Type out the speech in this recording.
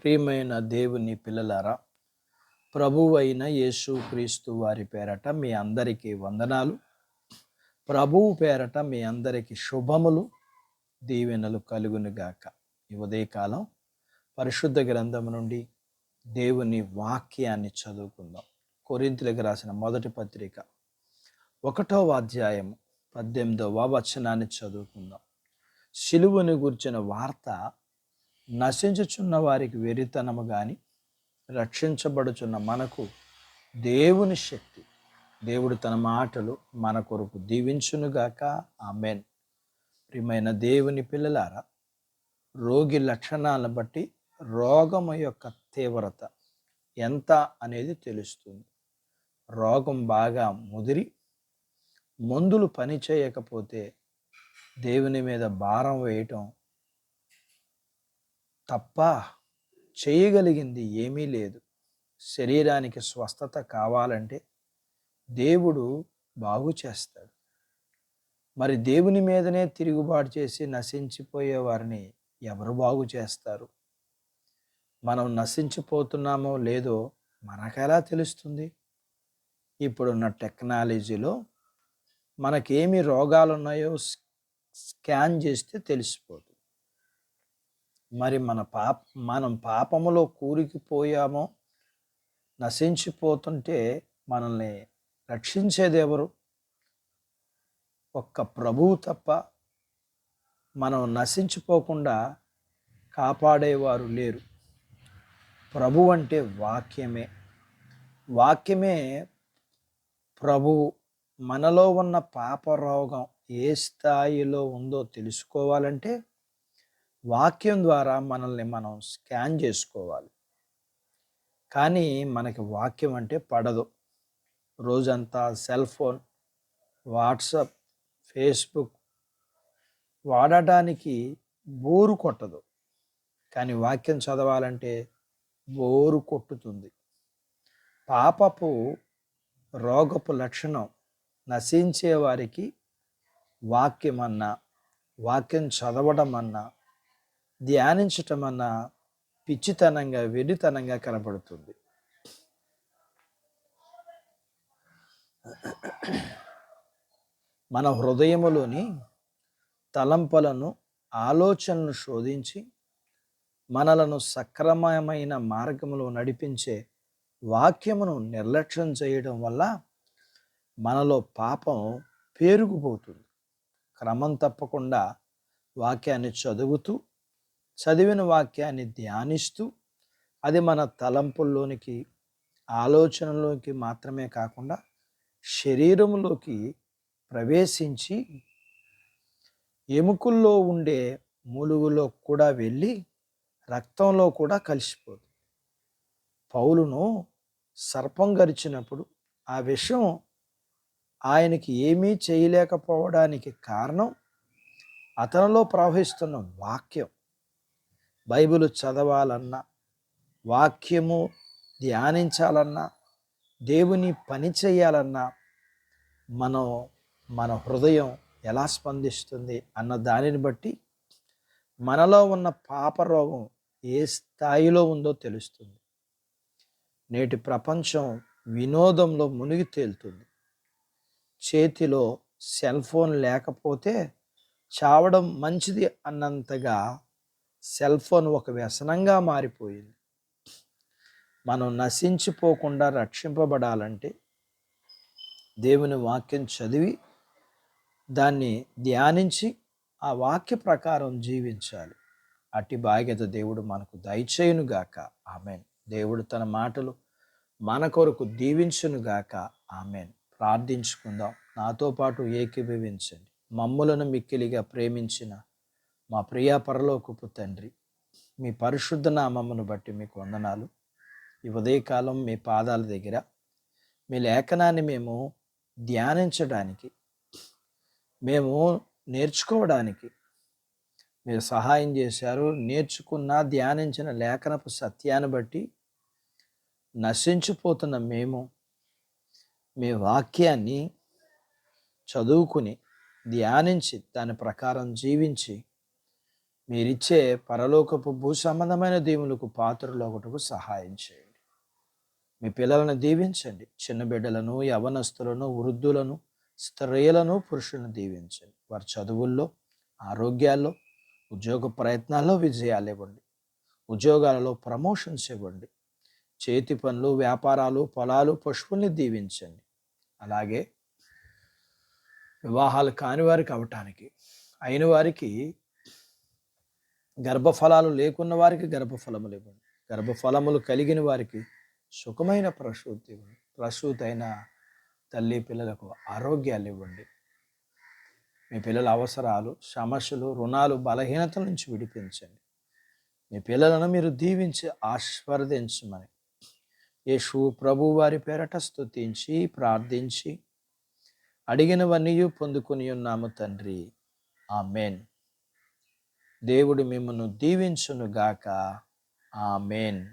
ప్రియమైన దేవుని పిల్లలారా, ప్రభువైన యేసు క్రీస్తు వారి పేరట మీ అందరికీ వందనాలు. ప్రభువు పేరట మీ అందరికీ శుభములు, దీవెనలు కలుగునుగాక. ఈ ఉదయకాలం పరిశుద్ధ గ్రంథము నుండి దేవుని వాక్యాన్ని చదువుకుందాం. కొరింథీయులకు రాసిన మొదటి పత్రిక 1వ అధ్యాయము 18వ వచనాన్ని చదువుకుందాం. సిలువను గూర్చిన వార్త నశించుచున్న వారికి వెరితనము గాని, రక్షించబడుచున్న మనకు దేవుని శక్తి. దేవుడు తన మాటలు మన కొరకు దీవించునుగాక. ఆమేన్. ప్రియమైన దేవుని పిల్లలారా, రోగి లక్షణాలను బట్టి రోగము యొక్క తీవ్రత ఎంత అనేది తెలుస్తుంది. రోగం బాగా ముదిరి మందులు పని చేయకపోతే దేవుని మీద భారం వేయటం తప్ప చేయగలిగింది ఏమీ లేదు. శరీరానికి స్వస్థత కావాలంటే దేవుడు బాగు చేస్తాడు. మరి దేవుని మీదనే తిరుగుబాటు చేసి నశించిపోయే వారిని ఎవరు బాగు చేస్తారు? మనం నశించిపోతున్నామో లేదో మనకెలా తెలుస్తుంది? ఇప్పుడున్న టెక్నాలజీలో మనకేమి రోగాలు ఉన్నాయో స్కాన్ చేస్తే తెలిసిపోతుంది. మరి మనం పాపములో కూరుకుపోయామో, నశించిపోతుంటే మనల్ని రక్షించేది ఎవరు? ఒక్క ప్రభువు తప్ప. మనం నశించిపోకుండా కాపాడేవారు లేరు. ప్రభు అంటే వాక్యమే. వాక్యమే ప్రభువు. మనలో ఉన్న పాప రోగం ఏ స్థాయిలో ఉందో తెలుసుకోవాలంటే వాక్యం ద్వారా మనల్ని మనం స్కాన్ చేసుకోవాలి. కానీ మనకి వాక్యం అంటే పడదు. రోజంతా సెల్ ఫోన్, వాట్సాప్, ఫేస్బుక్ వాడటానికి బోరు కొట్టదు. కానీ వాక్యం చదవాలంటే బోరు కొట్టుతుంది. పాపపు రోగపు లక్షణం నశించే వారికి వాక్యం అన్నా, వాక్యం చదవడం అన్నా, ధ్యానించటం అన్న పిచ్చితనంగా, వెర్రితనంగా కనబడుతుంది. మన హృదయములోని తలంపులను, ఆలోచనలను శోధించి మనలను సక్రమమైన మార్గములో నడిపించే వాక్యమును నిర్లక్ష్యం చేయడం వల్ల మనలో పాపం పేరుకుపోతుంది. క్రమం తప్పకుండా వాక్యాన్ని చదివిన వాక్యాన్ని ధ్యానిస్తూ అది మన తలంపుల్లోనికి, ఆలోచనలోకి మాత్రమే కాకుండా శరీరంలోకి ప్రవేశించి ఎముకల్లో ఉండే మూలుగులో కూడా వెళ్ళి రక్తంలో కూడా కలిసిపోదు. పౌలును సర్పం గరిచినప్పుడు ఆ విషం ఆయనకి ఏమీ చేయలేకపోవడానికి కారణం అతనిలో ప్రవహిస్తున్న వాక్యం. బైబిల్ చదవాలన్నా, వాక్యము ధ్యానించాలన్నా, దేవుని పని చేయాలన్నా మన హృదయం ఎలా స్పందిస్తుంది అన్న దానిని బట్టి మనలో ఉన్న పాపరోగం ఏ స్థాయిలో ఉందో తెలుస్తుంది. నేటి ప్రపంచం వినోదంలో మునిగి తేలుతుంది. చేతిలో సెల్ ఫోన్ లేకపోతే చావడం మంచిది అన్నంతగా సెల్ ఫోన్ ఒక వ్యసనంగా మారిపోయింది. మనం నశించిపోకుండా రక్షింపబడాలంటే దేవుని వాక్యం చదివి దాన్ని ధ్యానించి ఆ వాక్య ప్రకారం జీవించాలి. అట్టి భాగ్యత దేవుడు మనకు దయచేయునుగాక. ఆమేన్. దేవుడు తన మాటలు మన కొరకు దీవించునుగాక. ఆమేన్. ప్రార్థించుకుందాం. నాతో పాటు ఏకీభవించండి. మమ్ములను మిక్కిలిగా ప్రేమించిన మా ప్రియ పరలోకపు తండ్రి, మీ పరిశుద్ధ నామమును బట్టి మీకు వందనాలు. ఈ ఉదయకాలం మీ పాదాల దగ్గర మీ లేఖనాన్ని మేము ధ్యానించడానికి, మేము నేర్చుకోవడానికి మీరు సహాయం చేశారు. నేర్చుకున్న, ధ్యానించిన లేఖనపు సత్యాన్ని బట్టి నశించిపోతున్న మేము మీ వాక్యాన్ని చదువుకుని, ధ్యానించి, దాని ప్రకారం జీవించి మీరిచ్చే పరలోకపు భూ సంబంధమైన దీవులకు పాత్రలు ఒకటకు సహాయం చేయండి. మీ పిల్లలను దీవించండి. చిన్న బిడ్డలను, యవనస్తులను, వృద్ధులను, స్త్రీలను, పురుషులను దీవించండి. వారి చదువుల్లో, ఆరోగ్యాల్లో, ఉద్యోగ ప్రయత్నాల్లో విజయాలు ఇవ్వండి. ఉద్యోగాలలో ప్రమోషన్స్ ఇవ్వండి. చేతి పనులు, వ్యాపారాలు, పొలాలు, పశువుల్ని దీవించండి. అలాగే వివాహాలు కాని వారికి అవటానికి, అయిన వారికి, గర్భఫలాలు లేకున్న వారికి గర్భఫలములు ఇవ్వండి. గర్భఫలములు కలిగిన వారికి సుఖమైన ప్రసూతి ఇవ్వండి. ప్రసూతి అయిన తల్లి పిల్లలకు ఆరోగ్యాలు ఇవ్వండి. మీ పిల్లల అవసరాలు, సమస్యలు, రుణాలు, బలహీనతల నుంచి విడిపించండి. మీ పిల్లలను మీరు దీవించి ఆశీర్వదించమని యేసు ప్రభు వారి పేరట స్తుతించి ప్రార్థించి అడిగినవన్నీ పొందుకొని ఉన్నాము తండ్రి. ఆమేన్. దేవుడు మిమ్మల్ని దీవించును గాక. ఆమేన్.